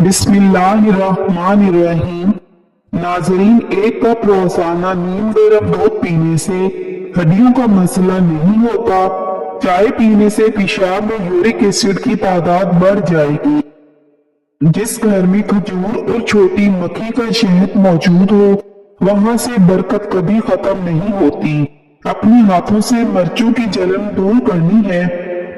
बिस्मिल्लाहिर्रहमानिर्रहीम। नाजरीन, एक कप रोजाना नीम गर्म दूध पीने से हड्डियों का मसला नहीं होता। चाय पीने से पेशाब में यूरिक एसिड की तादाद बढ़ जाएगी। जिस घर में खजूर और छोटी मक्खी का शहद मौजूद हो, वहां से बरकत कभी खत्म नहीं होती। अपने हाथों से मिर्चों की जलन दूर करनी है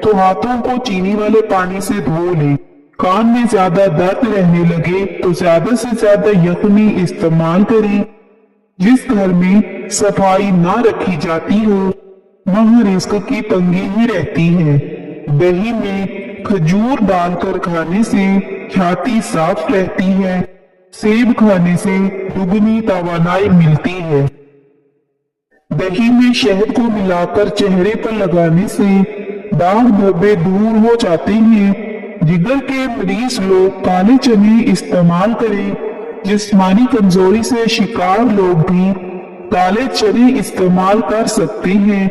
तो हाथों को चीनी वाले पानी से धो लें। कान में ज्यादा दर्द रहने लगे तो ज्यादा से ज्यादा यखनी इस्तेमाल करें। जिस घर में सफाई ना रखी जाती हो, वहाँ रिस्क की तंगी ही रहती है। दही में खजूर डालकर खाने से छाती साफ रहती है। सेब खाने से दुगनी तवानाई मिलती है। दही में शहद को मिलाकर चेहरे पर लगाने से दाग धब्बे दूर हो जाते हैं। जिगर के मरीज लोग काले चने इस्तेमाल करें। जिस्मानी कमजोरी से शिकार लोग भी काले चने इस्तेमाल कर सकते हैं,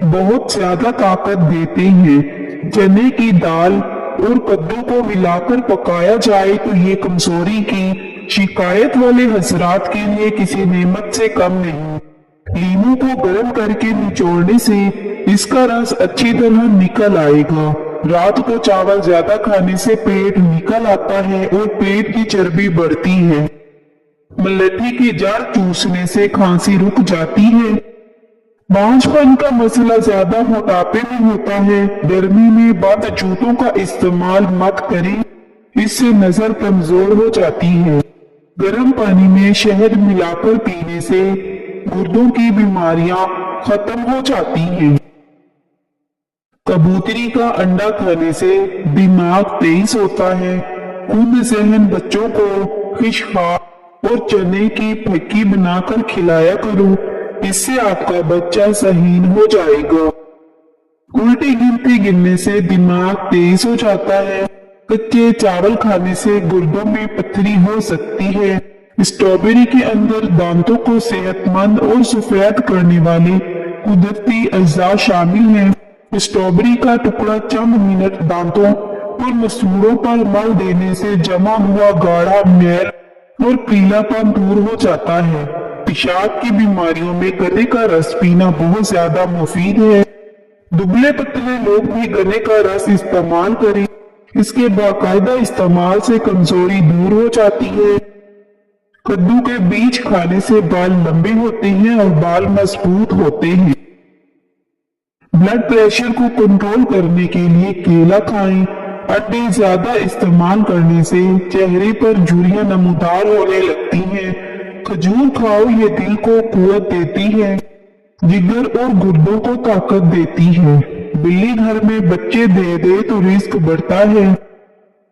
बहुत ज्यादा ताकत देते हैं। चने की दाल और कद्दू को मिलाकर पकाया जाए तो ये कमजोरी की शिकायत वाले हजरात के लिए किसी नेमत से कम नहीं। लीमू को गर्म करके निचोड़ने से इसका रस अच्छी तरह निकल आएगा। रात को चावल ज्यादा खाने से पेट निकल आता है और पेट की चर्बी बढ़ती है। मलेठी की जड़ चूसने से खांसी रुक जाती है। बांझपन का मसला ज्यादा मोटापे में होता है। गर्मी में बंद जूतों का इस्तेमाल मत करें, इससे नजर कमजोर हो जाती है। गर्म पानी में शहद मिलाकर पीने से गुर्दों की बीमारियां खत्म हो जाती हैं। कबूतरी का अंडा खाने से दिमाग तेज होता है। खुद जहन बच्चों को खिशखा और चने की फक्की बनाकर खिलाया करो, इससे आपका बच्चा सहीन हो जाएगा। उल्टी गिनती गिनने से दिमाग तेज हो जाता है। कच्चे चावल खाने से गुर्दों में पथरी हो सकती है। स्ट्रॉबेरी के अंदर दांतों को सेहतमंद और सफेद करने वाले कुदरती अज्जा शामिल हैं। स्ट्रॉबेरी का टुकड़ा चंद मिनट दांतों और मसूड़ों पर मल देने से जमा हुआ गाढ़ा मैल और पीलापन दूर हो जाता है। पेशाब की बीमारियों में गन्ने का रस पीना बहुत ज्यादा मुफीद है। दुबले पतले लोग भी गन्ने का रस इस्तेमाल करें, इसके बाकायदा इस्तेमाल से कमजोरी दूर हो जाती है। कद्दू के बीज खाने से बाल लंबे होते हैं और बाल मजबूत होते हैं। ब्लड प्रेशर को कंट्रोल करने के लिए केला खाएं। अंडे ज्यादा इस्तेमाल करने से चेहरे पर झुर्रियां नमूदार होने लगती हैं। खजूर खाओ, ये दिल को कुव्वत देती है, जिगर और गुर्दों को ताकत देती है। बिल्ली घर में बच्चे दे दे तो रिस्क बढ़ता है।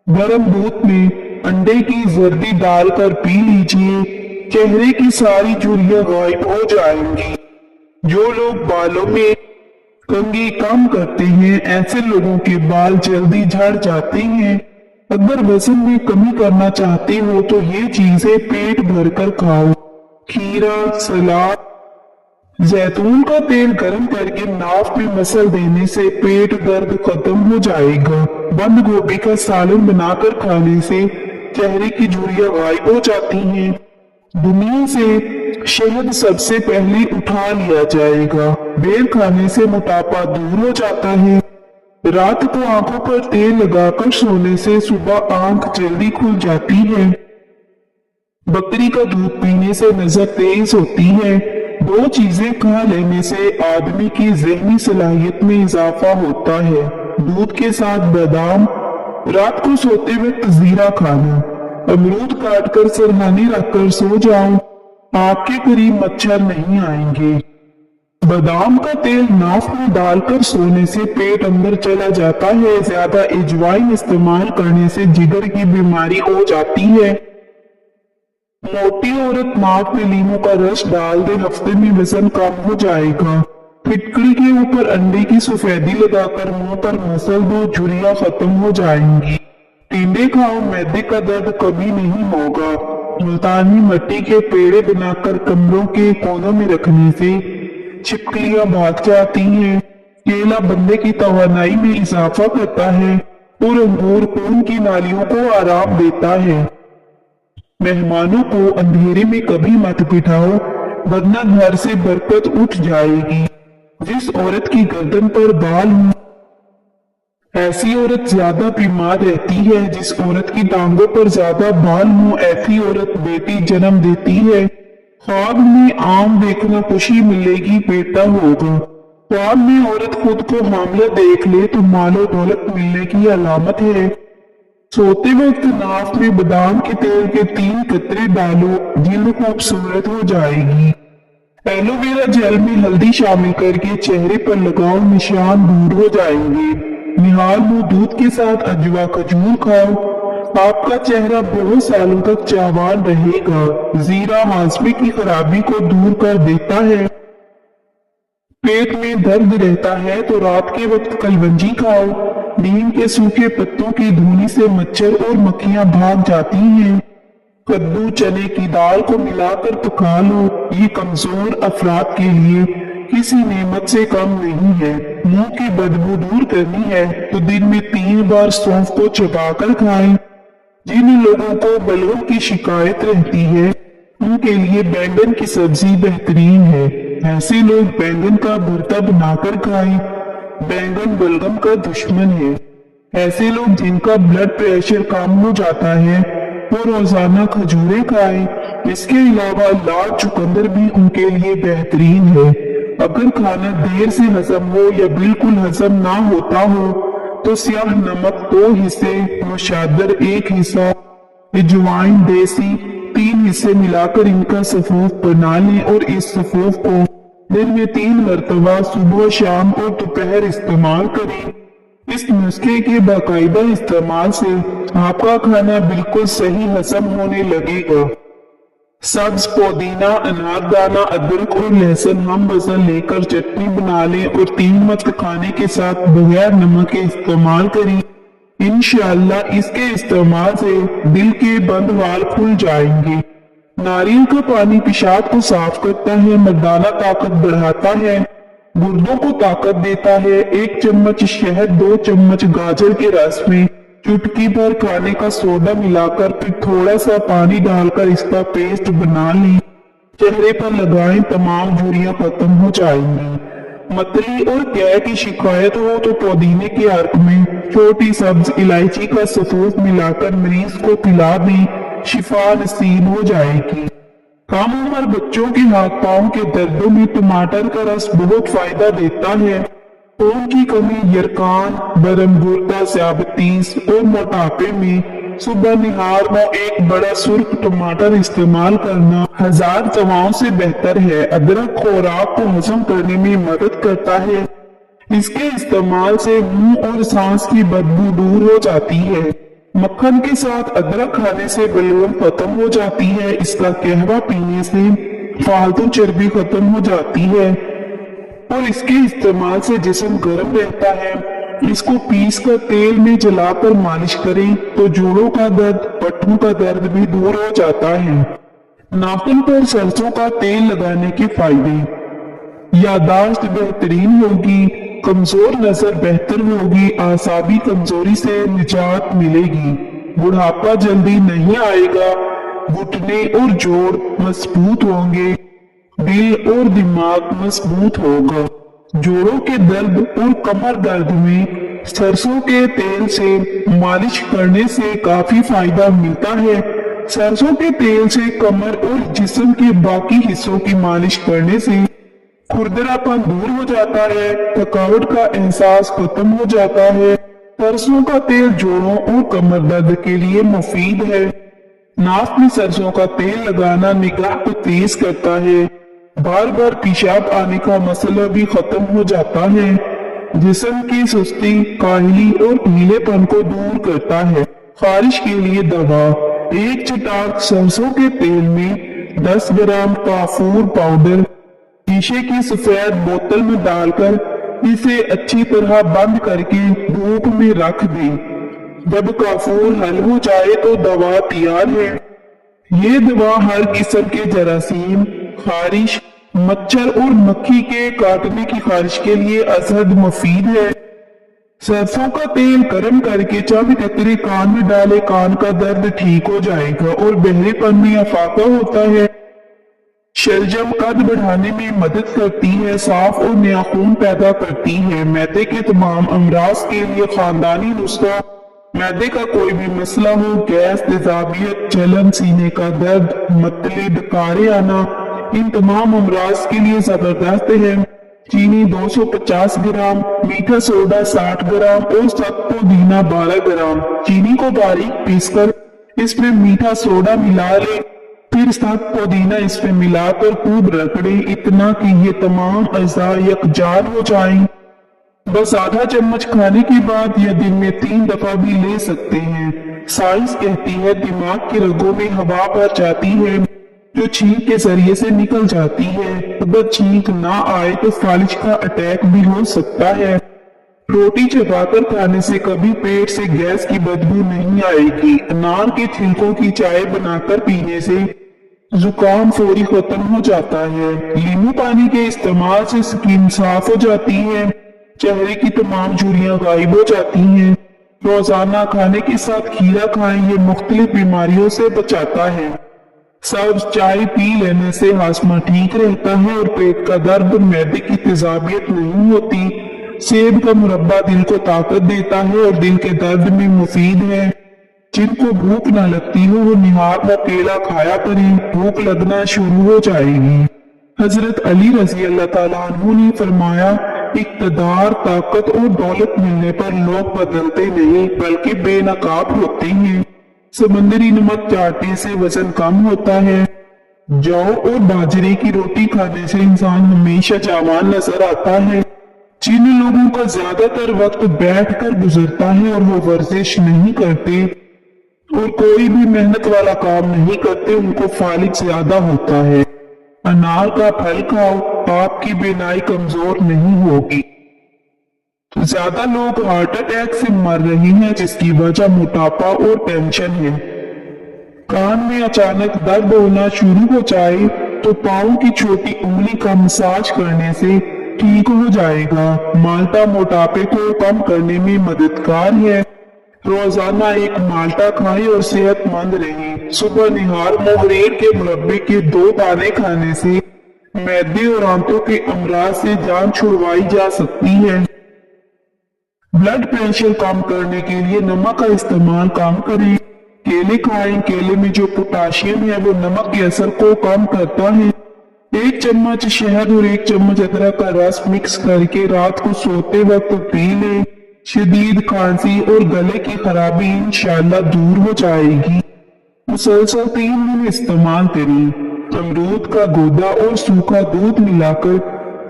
गर्म दूध में अंडे की जर्दी डालकर पी लीजिए, चेहरे की सारी झुर्रियां गायब हो जाएंगी। जो लोग बालों में कंघी कम करते हैं, ऐसे लोगों के बाल जल्दी झड़ जाते हैं। अगर वजन में कमी करना चाहते हो तो ये चीजें पेट भरकर खाओ। खीरा, सलाद, जैतून का तेल गर्म करके नाक में मसल देने से पेट दर्द खत्म हो जाएगा। बंद गोभी का सालन बनाकर खाने से चेहरे की झुर्रियां गायब हो जाती हैं। दुनिया से शहद सबसे पहले उठा लिया जाएगा। बेर खाने से मोटापा दूर हो जाता है। रात को आंखों पर तेल लगाकर सोने से सुबह आंख जल्दी खुल जाती है। बकरी का दूध पीने से नजर तेज होती है। दो चीजें खा लेने से आदमी की ज़हनी सलाहियत में इजाफा होता है। दूध के साथ बादाम, रात को सोते वक्त जीरा खाना, अमरूद काटकर सरहाने रखकर सो जाओ, आपके करीब मच्छर नहीं आएंगे। बादाम का तेल नाक में डालकर सोने से पेट अंदर चला जाता है। ज्यादा अजवाइन इस्तेमाल करने से जिगर की बीमारी हो जाती है। मोटी औरत नाक में लीमू का रस डाल दे, हफ्ते में वजन कम हो जाएगा। फिटकड़ी के ऊपर अंडे की सफेदी लगाकर मुंह पर मसल दो, झुर्रियां खत्म हो जाएंगी। टिंडे खाओ, मैदे का दर्द कभी नहीं होगा। मुल्तानी मिट्टी के पेड़े बनाकर कमरों के कोनों में रखने से छिपकलियां भाग जाती हैं। केला बंदे की तवानाई में इजाफा करता है और अंगूर खून की नालियों को आराम देता है। मेहमानों को अंधेरे में कभी मत बिठाओ, वरना घर से बरकत उठ जाएगी। जिस औरत की गर्दन पर बाल हो, ऐसी औरत ज्यादा बीमार रहती है। जिस औरत की टांगों पर ज्यादा बाल हो, ऐसी औरत बेटी जन्म देती है। ख्वाब में आम देखना खुशी मिलेगी, बेटा होगा। ख्वाब में औरत खुद को हामला देख ले तो मालो दौलत मिलने की अलामत है। सोते वक्त नाक में बादाम के तेल के 3 कतरे डालो, जिल्द खूबसूरत हो जाएगी। एलोवेरा जेल में हल्दी शामिल करके चेहरे पर लगाओ, निशान दूर हो जाएंगे। निहाल मुंह दूध के साथ अजवा खजूर खाओ, आपका चेहरा बहुत सालों तक चावान रहेगा। जीरा हाजमे की खराबी को दूर कर देता है। पेट में दर्द रहता है तो रात के वक्त कलवंजी खाओ, नीम के सूखे पत्तों की धुनी से मच्छर और मक्खियां भाग जाती हैं। कद्दू चने की दाल को मिलाकर पका लो, ये कमजोर अफराद के लिए किसी नेमत से कम नहीं है। मुंह की बदबू दूर करनी है तो दिन में 3 बार सौंफ को चबाकर खाएं। जिन लोगों को बलगम की शिकायत रहती है, उनके लिए बैंगन की सब्जी बेहतरीन है। ऐसे लोग बैंगन का भरता बनाकर खाएं। बैंगन बलगम का दुश्मन है। ऐसे लोग जिनका ब्लड प्रेशर कम हो जाता है, वो रोजाना खजूरें खाएं। इसके अलावा लाल चुकंदर भी उनके लिए बेहतरीन है। अगर खाना देर से हजम हो या बिल्कुल हजम ना होता हो तो स्याह नमक 2 हिस्से, मशादर 1 हिस्सा, अजवाइन देसी 3 हिस्से मिलाकर इनका सफूफ बना लें और इस सफूफ को दिन में 3 मरतबा सुबह, शाम और दोपहर इस्तेमाल करें। इस नुस्खे के बाकायदा इस्तेमाल से आपका खाना बिल्कुल सही हजम होने लगेगा। सब्ज पुदीना, अनारदाना, अदरक और लहसुन हम वजन लेकर चटनी बना लें और 3 वक्त खाने के साथ बगैर नमक के इस्तेमाल करें। इंशाअल्लाह इसके इस्तेमाल से दिल के बंद वाल खुल जाएंगे। नारियल का पानी पेशाब को साफ करता है, मर्दाना ताकत बढ़ाता है, गुर्दों को ताकत देता है। 1 चम्मच शहद, 2 चम्मच गाजर के रस में चुटकी भर खाने का सोडा मिलाकर फिर थोड़ा सा पानी डालकर इसका पेस्ट बना लें। चेहरे पर लगाएं, तमाम झुर्रियां खत्म हो जाएंगी। मतली और गैस की शिकायत हो तो पुदीने के अर्क में छोटी सब्ज इलायची का सफूफ मिलाकर मरीज को पिला दें, शिफा नसीब हो जाएगी। कम उम्र बच्चों के हाथ पांव के दर्दों में टमाटर का रस बहुत फायदा देता है। खून की कमी, यरकान, बरम गुर्दा, ज़्यादतीस और मोटापे में सुबह निहार में 1 बड़ा सुर्ख टमाटर इस्तेमाल करना 1000 दवाओं से बेहतर है। अदरक खुराक को हजम करने में मदद करता है। इसके इस्तेमाल से मुंह और सांस की बदबू दूर हो जाती है। मक्खन के साथ अदरक खाने से बलगम खत्म हो जाती है। इसका कहवा पीने से फालतू चर्बी खत्म हो जाती है और इसके इस्तेमाल से जिस्म गर्म रहता है। इसको पीस कर तेल में जलाकर मालिश करें तो जोड़ों का दर्द, पट्टों का दर्द भी दूर हो जाता है। नाखून पर सरसों का तेल लगाने के फायदे, यादाश्त बेहतरीन होगी, कमजोर नजर बेहतर होगी, आसाबी कमजोरी से निजात मिलेगी, बुढ़ापा जल्दी नहीं आएगा, घुटने और जोड़ मजबूत होंगे, दिल और दिमाग मजबूत होगा। जोड़ों के दर्द और कमर दर्द में सरसों के तेल से मालिश करने से काफी फायदा मिलता है। सरसों के तेल से कमर और जिस्म के बाकी हिस्सों की मालिश करने से खुरदरापन दूर हो जाता है, थकावट का एहसास खत्म हो जाता है। सरसों का तेल जोड़ों और कमर दर्द के लिए मुफीद है। नाक में सरसों का तेल लगाना निगाह को तेज करता है। बार बार पेशाब आने का मसला भी खत्म हो जाता है। जिस्म की सुस्ती, काहली और ढीलेपन को दूर करता है। खारिश के लिए दवा, 1 चटाक सरसों के तेल में 10 ग्राम काफूर पाउडर शीशे की सफेद बोतल में डालकर इसे अच्छी तरह बंद करके धूप में रख दें। जब काफूर हल हो जाए तो दवा तैयार है। ये दवा हर किस्म के जरासीम, खारिश, मच्छर और मक्खी के काटने की खारिश के लिए असद मुफीद है। सरसों का तेल गर्म करके चंद कतरे कान में डाले, कान का दर्द ठीक हो जाएगा और बहरेपन में अफाका होता है। शलजम कद बढ़ाने में मदद करती है, साफ और नया खून पैदा करती है। मैदे के तमाम अमराज के लिए खानदानी नुस्खा। मैदे का कोई भी मसला हो, गैस, तेजाबियत, जलन, सीने का दर्द, मतले, डकारे आना, इन तमाम अमराज के लिए जबरदस्त है। चीनी 250 ग्राम, मीठा सोडा 60 ग्राम और सख्त पुदीना 12 ग्राम। चीनी को बारीक पीसकर इसमें मीठा सोडा मिला ले, फिर सख्त पुदीना इसमें मिलाकर खूब रगड़े, इतना कि ये तमाम अज़ा यकजान हो जाएं। बस आधा चम्मच खाने के बाद या दिन में 3 दफा भी ले सकते हैं। साइंस कहती है दिमाग की रगों में हवा भर जाती है जो छींक के जरिए से निकल जाती है। अगर छींक ना आए तो फालिज का अटैक भी हो सकता है। रोटी चबाकर खाने से कभी पेट से गैस की बदबू नहीं आएगी। अनार के छिलकों की चाय बनाकर पीने से जुकाम फौरी खत्म हो जाता है। नींबू पानी के इस्तेमाल से स्किन साफ हो जाती है, चेहरे की तमाम झुर्रियां गायब हो जाती हैं। रोजाना खाने के साथ खीरा खाएं, ये मुख्तलिफ बीमारियों से बचाता है। सब्ज चाय पी लेने से हाजमा ठीक रहता है और पेट का दर्द और मैदे की तेजाबियत नहीं होती। सेब का मुरब्बा दिल को ताकत देता है और दिल के दर्द में मुफीद है। जिनको भूख न लगती हो वो निहार व केला खाया करें, भूख लगना शुरू हो जाएगी। हजरत अली रजी अल्लाह ताला अन्हु ने फरमाया, इक़्तिदार, ताकत और दौलत मिलने पर लोग बदलते नहीं बल्कि बेनकाब होते हैं। समंदरी नमक चाटने से वजन कम होता है। जौ और बाजरे की रोटी खाने से इंसान हमेशा जवान नजर आता है। जिन लोगों का ज्यादातर वक्त बैठकर गुजरता है और वो वर्जिश नहीं करते और कोई भी मेहनत वाला काम नहीं करते, उनको फालिज ज्यादा होता है। अनार का फल खाओ, आपकी बीनाई कमजोर नहीं होगी। ज्यादा लोग हार्ट अटैक से मर रहे हैं जिसकी वजह मोटापा और टेंशन है। कान में अचानक दर्द होना शुरू हो जाए तो पाँव की छोटी उंगली का मसाज करने से ठीक हो जाएगा। माल्टा मोटापे को कम करने में मददगार है। रोजाना एक माल्टा खाएं और सेहतमंद रहें। सुबह निहार मोहरीर के मुरब्बे के 2 दाने खाने से मैदे और आंतों के अमराज से जान छुड़वाई जा सकती है। ब्लड प्रेशर कम करने के लिए नमक का इस्तेमाल कम करें। केले खाएं, केले में जो पोटाशियम है वो नमक के असर को कम करता है। 1 चम्मच शहद और 1 चम्मच अदरक का रस मिक्स करके रात को सोते वक्त पी लें। शदीद खांसी और गले की खराबी इंशाल्लाह दूर हो जाएगी। मुसलसल 3 दिन इस्तेमाल करें। अमरूद का गूदा और सूखा दूध मिलाकर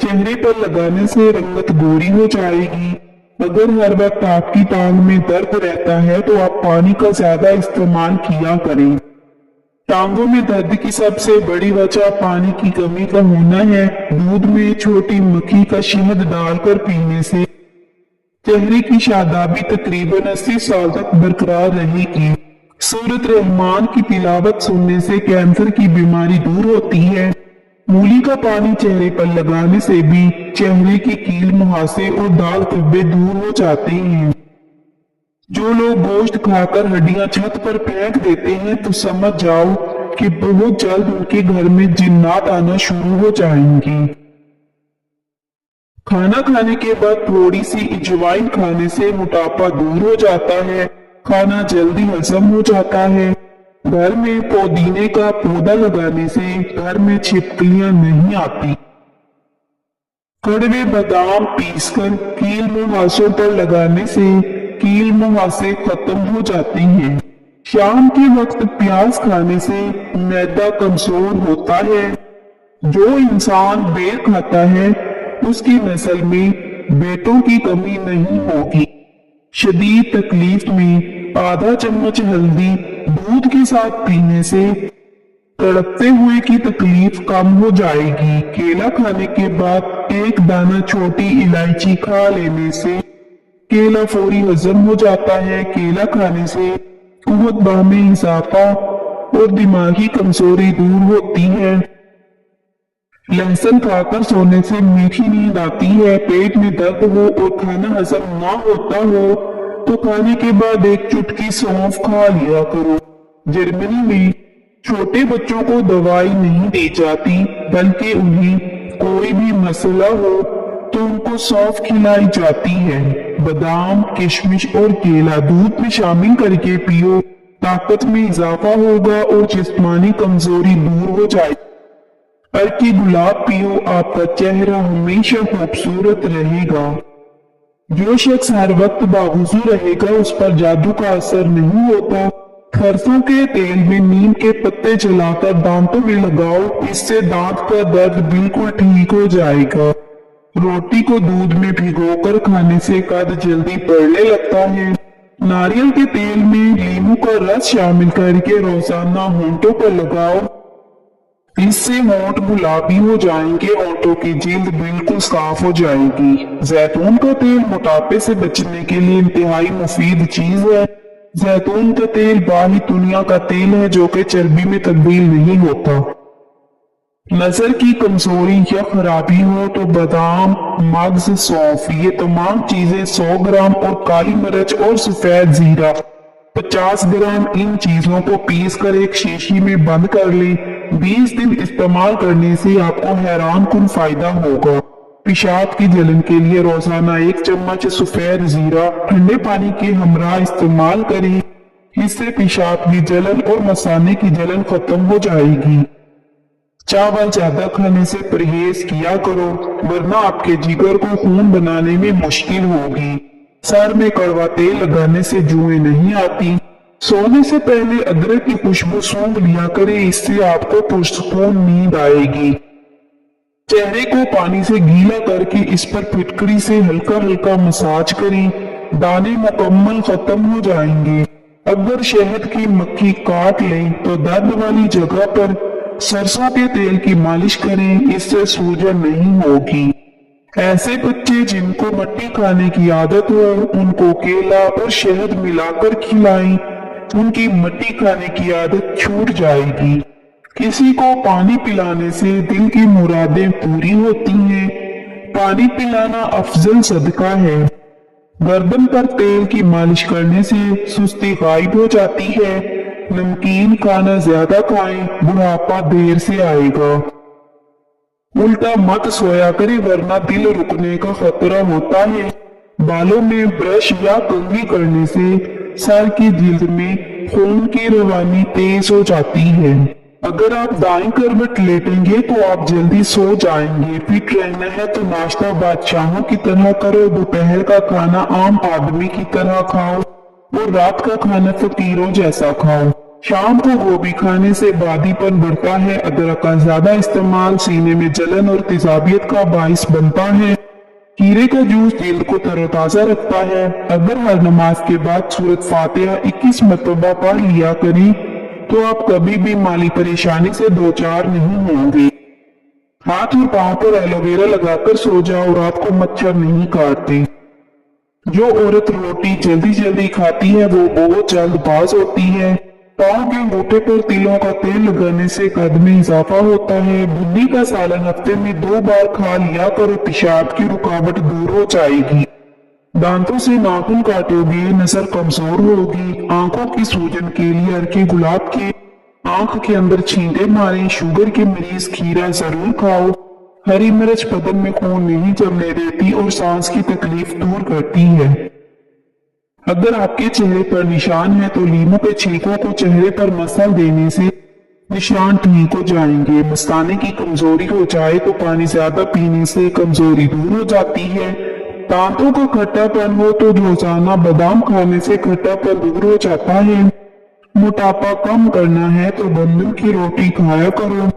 चेहरे पर लगाने से रंगत गोरी हो जाएगी। अगर हर वक्त आपकी टांग में दर्द रहता है तो आप पानी का ज्यादा इस्तेमाल किया करें। टांगों में दर्द की सबसे बड़ी वजह पानी की कमी का होना है। दूध में छोटी मक्खी का शहद डालकर पीने से चेहरे की शादाबी तकरीबन 80 साल तक बरकरार रहेगी। सूरत रहमान की तिलावत सुनने से कैंसर की बीमारी दूर होती है। मूली का पानी चेहरे पर लगाने से भी चेहरे की कील, मुहासे और दाग धब्बे दूर हो जाते हैं। जो लोग गोश्त खाकर हड्डियां छत पर फेंक देते हैं तो समझ जाओ कि बहुत जल्द उनके घर में जिन्नात आना शुरू हो जाएंगी। खाना खाने के बाद थोड़ी सी अजवाइन खाने से मोटापा दूर हो जाता है। खाना जल्दी हजम हो जाता है। घर में पुदीने का पौधा लगाने से घर में छिपकलियां नहीं आती। कड़वे बादाम पीसकर कील मुहासों पर लगाने से कील मुहासे खत्म हो जाते हैं। शाम के वक्त प्याज खाने से मैदा कमजोर होता है। जो इंसान बेर खाता है उसकी नस्ल में बेटों की कमी नहीं होगी। शदीद तकलीफ में आधा चम्मच हल्दी दूध के साथ पीने से तड़पते हुए की तकलीफ कम हो जाएगी। केला खाने के बाद 1 दाना छोटी इलायची खा लेने से केला फौरी हजम हो जाता है। केला खाने से कुव्वत बाह में इजाफा और दिमागी कमजोरी दूर होती है। लहसुन खाकर सोने से मीठी नींद आती है। पेट में दर्द हो और खाना हजम ना होता हो तो खाने के बाद एक चुटकी सौंफ खा लिया करो। जर्मनी में छोटे बच्चों को दवाई नहीं दी जाती, बल्कि उन्हें कोई भी मसला हो तो उनको सौंफ खिलाई जाती है। बादाम, किशमिश और केला दूध में शामिल करके पियो, ताकत में इजाफा होगा और जिस्मानी कमजोरी दूर हो जाएगी। अर्की गुलाब पियो, आपका चेहरा हमेशा खूबसूरत रहेगा। जो शख्स हर वक्त बावजू रहेगा उस पर जादू का असर नहीं होता। सरसों के तेल में नीम के पत्ते जलाकर दांतों में लगाओ, इससे दांत का दर्द बिल्कुल ठीक हो जाएगा। रोटी को दूध में भिगोकर खाने से कद जल्दी बढ़ने लगता है। नारियल के तेल में नींबू का रस शामिल करके रोजाना होंठों पर लगाओ, इससे होंठ गुलाबी हो जाएंगे, होंठों की जिल्द बिल्कुल साफ हो जाएगी। जैतून का तेल मोटापे से बचने के लिए इंतहाई मुफीद चीज है। जैतून का तेल बाही दुनिया का तेल है जो कि चर्बी में तब्दील नहीं होता। नजर की कमजोरी या खराबी हो तो बादाम, मगज, सौंफ ये तमाम चीजें 100 ग्राम और काली मिर्च और सफेद जीरा 50 ग्राम इन चीजों को पीस कर एक शीशी में बंद कर लें। 20 दिन इस्तेमाल करने से आपको हैरान कुन फायदा होगा। पेशाब की जलन के लिए रोजाना 1 चम्मच सफेद जीरा ठंडे पानी के हमरा इस्तेमाल करें, इससे पेशाब की जलन और मसाने की जलन खत्म हो जाएगी। चावल ज्यादा खाने से परहेज किया करो, वरना आपके जिगर को खून बनाने में मुश्किल होगी। सर में कड़वा तेल लगाने से जुएं नहीं आती। सोने से पहले अदरक की खुशबू सूंघ लिया करें, इससे आपको पुरसुकून नींद आएगी। चेहरे को पानी से गीला करके इस पर फिटकरी से हल्का हल्का मसाज करें, दाने मुकम्मल खत्म हो जाएंगे। अगर शहद की मक्खी काट लें तो दर्द वाली जगह पर सरसों के तेल की मालिश करें, इससे सूजन नहीं होगी। ऐसे बच्चे जिनको मट्टी खाने की आदत हो उनको केला और शहद मिलाकर खिलाएं, उनकी मट्टी खाने की आदत छूट जाएगी। किसी को पानी पिलाने से दिल की मुरादें पूरी होती हैं। पानी पिलाना अफजल सदका है। गर्दन पर तेल की मालिश करने से सुस्ती गायब हो जाती है। नमकीन खाना ज्यादा खाएं, बुढ़ापा देर से आएगा। उल्टा मत सोया करें, वरना दिल रुकने का खतरा होता है। बालों में ब्रश या कंघी करने से सर की जिल्द में खून की रवानी तेज हो जाती है। अगर आप दाएं करवट लेटेंगे तो आप जल्दी सो जाएंगे। फिट रहना है तो नाश्ता बादशाहों की तरह करो, दोपहर का खाना आम आदमी की तरह खाओ और रात का खाना फकीरों जैसा खाओ। शाम को गोभी खाने से बादीपन बढ़ता है। अदरक का ज्यादा इस्तेमाल सीने में जलन और तेजाबियत का बाइस बनता है। खीरे का जूस जिल्द को तरोताजा रखता है। अगर हर नमाज के बाद सूरत फातिहा 21 मरतबा पढ़ लिया करें तो आप कभी भी माली परेशानी से दो चार नहीं होंगे। हाथ और पांव पर एलोवेरा लगाकर सो जाओ, रात को मच्छर नहीं काटते। जो औरत रोटी जल्दी जल्दी खाती है वो बहुत जल्दबाज होती है। पाँव के अंगूठे पर तिलों का तेल लगाने से कद में इजाफा होता है। बुन्नी का सालन हफ्ते में 2 बार खा लिया करो, पेशाब की रुकावट दूर हो जाएगी। दांतों से नाखून काटोगे, नजर कमजोर होगी। आंखों की सूजन के लिए अर्की गुलाब के आंख के अंदर छींटे मारें। शुगर के मरीज खीरा जरूर खाओ। हरी मिर्च बदन में खून नहीं जमने देती और सांस की तकलीफ दूर करती है। अगर आपके चेहरे पर निशान है तो लीमू के छिलकों को चेहरे पर मसल देने से निशान ठीक हो जाएंगे। मस्ताने की कमजोरी हो जाए तो पानी ज्यादा पीने से कमजोरी दूर हो जाती है। दांतों का खट्टापन हो तो रोजाना बादाम खाने से खट्टापन दूर हो जाता है। मोटापा कम करना है तो गंदम की रोटी खाया करो।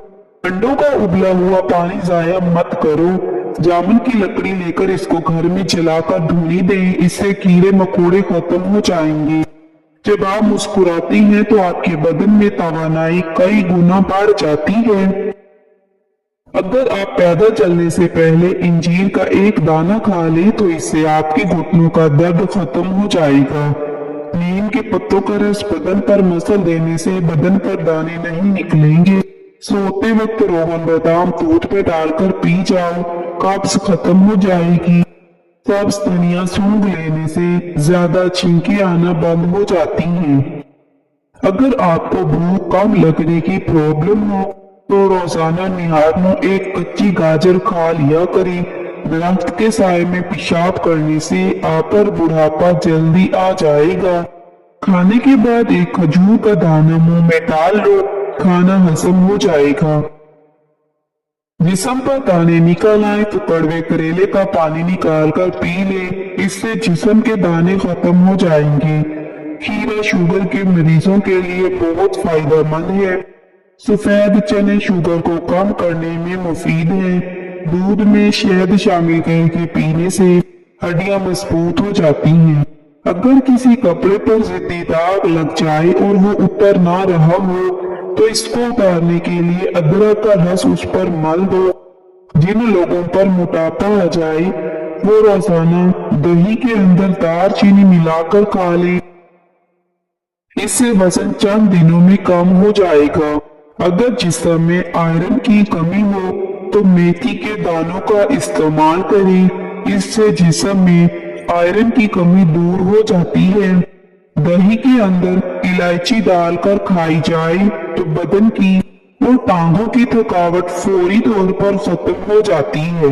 अंडों का उबला हुआ पानी जाया मत करो। जामुन की लकड़ी लेकर इसको घर में जलाकर धुनी दें, इससे कीड़े मकोड़े खत्म हो जाएंगे। जब आप मुस्कुराती हैं तो आपके बदन में तवानाई कई गुना बढ़ जाती है। अगर आप पैदल चलने से पहले इंजीर का एक दाना खा लें तो इससे आपके घुटनों का दर्द खत्म हो जाएगा। नीम के पत्तों का रस बदन पर मसल देने से बदन पर दाने नहीं निकलेंगे। सोते वक्त रोगन बादाम दूध में डालकर पी जाओ, कब्ज खत्म हो जाएगी। सब्ज धनिया सूंघ लेने से ज्यादा छींकें आना बंद हो जाती हैं। अगर आपको भूख कम लगने की प्रॉब्लम हो तो रोजाना निहार में एक कच्ची गाजर खा लिया करें। दरख्त के साए में पेशाब करने से आप पर बुढ़ापा जल्दी आ जाएगा। खाने के बाद एक खजूर का दाना मुंह में डाल लो, खाना हजम हो जाएगा। जिस्म पर दाने निकल आए तो कड़वे करेले का पानी निकाल कर पी ले, इससे जिस्म के दाने खत्म हो जाएंगे। खीरा शुगर के मरीजों के लिए बहुत फायदेमंद है। सफेद चने शुगर को कम करने में मुफीद है। दूध में शहद शामिल करके पीने से हड्डियां मजबूत हो जाती हैं। अगर किसी कपड़े पर जिद्दी दाग लग जाए और वो उतर ना रहा हो तो इसको उतारने के लिए अदरक का रस उस पर मल दो। जिन लोगों पर मोटापा आ जाए वो रोजाना दही के अंदर दालचीनी मिलाकर खा ले, इससे वजन चंद दिनों में कम हो जाएगा। अगर जिस्म में आयरन की कमी हो तो मेथी के दानों का इस्तेमाल करें, इससे जिस्म में आयरन की कमी दूर हो जाती है। दही के अंदर इलायची डालकर खाई जाए तो बदन की और टांगों की थकावट फौरी तौर पर खत्म हो जाती है।